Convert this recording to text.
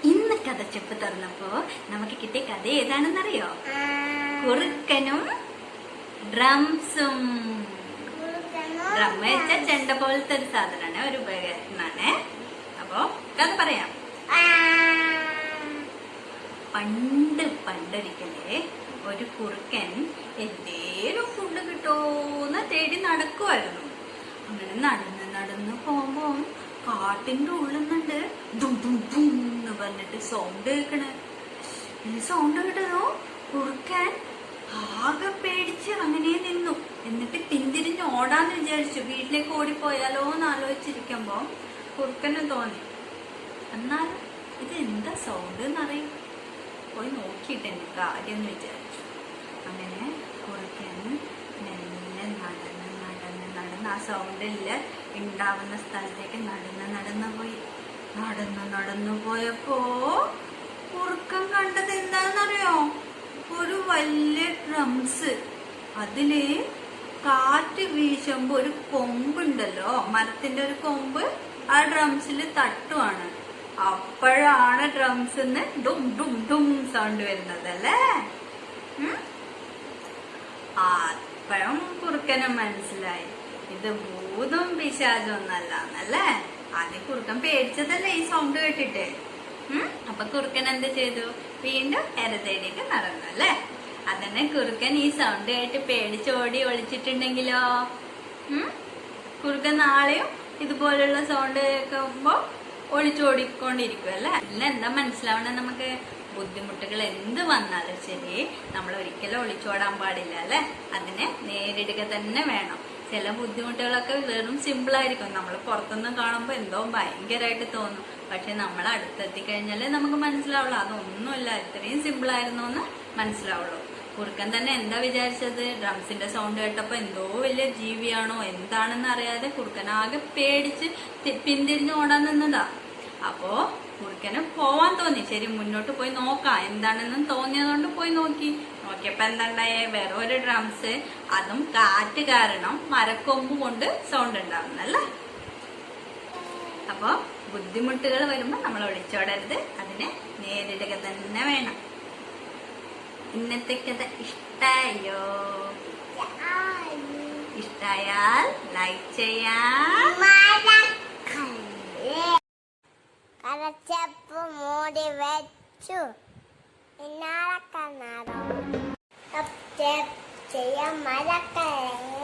ഇന്ന് കഥച്ചെപ്പ് തുറന്നപ്പോ നമുക്ക് കിട്ടിയ കഥ ഏതാണെന്നറിയോ? കുറുക്കനും ഡ്രംസും. ഡ്രം വെച്ചാൽ ചെണ്ട പോലത്തെ ഒരു സാധനമാണ്, ഒരു ഉപകരണമാണ്. അപ്പോ കഥ പറയാം. പണ്ടൊരിക്കലേ ഒരു കുറുക്കൻ എന്തേലും ഫുഡ് കിട്ടോന്ന് തേടി നടക്കുമായിരുന്നു. അങ്ങനെ നടന്ന് പോകുമ്പോ കാട്ടിന്റെ ഉള്ളിൽ നിന്നുണ്ട് ദും ദും ദും എന്ന് പറഞ്ഞിട്ട് സൗണ്ട് കേൾക്കണ്. ഈ സൗണ്ട് കേട്ടതോ കുറുക്കൻ ആകെ പേടിച്ച് അങ്ങനെ നിന്നു. എന്നിട്ട് പിന്തിരിഞ്ഞ് ഓടാന്ന് വിചാരിച്ചു. വീട്ടിലേക്ക് ഓടിപ്പോയാലോ എന്ന് ആലോചിച്ചിരിക്കുമ്പോ കുറുക്കന് തോന്നി, എന്നാലും ഇത് എന്താ സൗണ്ട് എന്നറിയും, പോയി നോക്കിയിട്ട് എന്റെ കാര്യം എന്ന് വിചാരിച്ചു. അങ്ങനെ കുറുക്കൻ മെല്ലെ നടന്ന് ആ സൗണ്ടില് ഉണ്ടാവുന്ന സ്ഥലത്തേക്ക് നടന്നു പോയപ്പോ കുറുക്കൻ കണ്ടത് എന്താണെന്നറിയോ? ഒരു വലിയ ഡ്രംസ്. അതില് കാറ്റ് വീശുമ്പോ ഒരു കൊമ്പുണ്ടല്ലോ, മരത്തിന്റെ ഒരു കൊമ്പ് ആ ഡ്രംസിൽ തട്ടുവാണ്. അപ്പോഴാണ് ഡ്രംസിന്ന് ഡും ഡും ഡും സൗണ്ട് വരുന്നത് അല്ലേ. അപ്പോഴും കുറുക്കനും മനസ്സിലായി ഇത് ഭൂതം പിശാചും ഒന്നല്ല എന്നല്ലേ. ആദ്യം കുറുക്കൻ പേടിച്ചതല്ലേ ഈ സൗണ്ട് കേട്ടിട്ട്. അപ്പൊ കുറുക്കൻ എന്ത് ചെയ്തു? വീണ്ടും എര തേടിയിട്ട് നടന്നു അല്ലേ. അതന്നെ കുറുക്കൻ ഈ സൗണ്ട് കേട്ട് പേടിച്ചോടി ഒളിച്ചിട്ടുണ്ടെങ്കിലോ കുറുക്കൻ നാളെയും ഇതുപോലുള്ള സൗണ്ട് കേൾക്കുമ്പോ ഒളിച്ചോടിക്കൊണ്ടിരിക്കും അല്ലേ. ഇതിൽ എന്താ മനസ്സിലാവണേ? നമുക്ക് ബുദ്ധിമുട്ടുകൾ എന്ത് വന്നാലും ശരി, നമ്മൾ ഒരിക്കലും ഒളിച്ചോടാൻ പാടില്ല അല്ലെ. അതിനെ നേരിടുക തന്നെ വേണം. ചില ബുദ്ധിമുട്ടുകളൊക്കെ വെറും സിമ്പിൾ ആയിരിക്കും. നമ്മൾ പുറത്തുനിന്ന് കാണുമ്പോൾ എന്തോ ഭയങ്കരമായിട്ട് തോന്നും. പക്ഷെ നമ്മൾ അടുത്തെത്തി കഴിഞ്ഞാലേ നമുക്ക് മനസ്സിലാവുള്ളൂ അതൊന്നുമില്ല, ഇത്രയും സിമ്പിൾ ആയിരുന്നു എന്ന് മനസ്സിലാവുള്ളൂ. കുറുക്കൻ തന്നെ എന്താ വിചാരിച്ചത്? ഡ്രംസിന്റെ സൗണ്ട് കേട്ടപ്പോ എന്തോ വലിയ ജീവിയാണോ എന്താണെന്ന് അറിയാതെ കുറുക്കൻ ആകെ പേടിച്ച് പിന്തിരിഞ്ഞ് ഓടാൻ നിന്നതാ. അപ്പോ കുറുക്കന് പോവാൻ തോന്നി. ശരി, മുന്നോട്ട് പോയി നോക്കാം എന്താണെന്ന് തോന്നിയതുകൊണ്ട് പോയി നോക്കിയപ്പോ എന്താണ്ടായേ? വേറെ ഒരു ഡ്രംസ്, അതും കാറ്റ് കാരണം മരക്കൊമ്പ് കൊണ്ട് സൗണ്ട് ഉണ്ടാവുന്നല്ലേ. അപ്പൊ ബുദ്ധിമുട്ടുകൾ വരുമ്പോ നമ്മൾ ഒളിച്ചോടരുത്, അതിനെ നേരിടുക തന്നെ വേണം. ഇന്നത്തെ കഥ ഇഷ്ടായോ? ഇഷ്ടായാൽ ലൈക്ക് ചെയ്യാം. കഥച്ചെപ്പ് മൂടി വെച്ചു. ഇന്നാളെ കണ്ണാടോ ചെയ്യാൻ മഴക്കല്ലേ.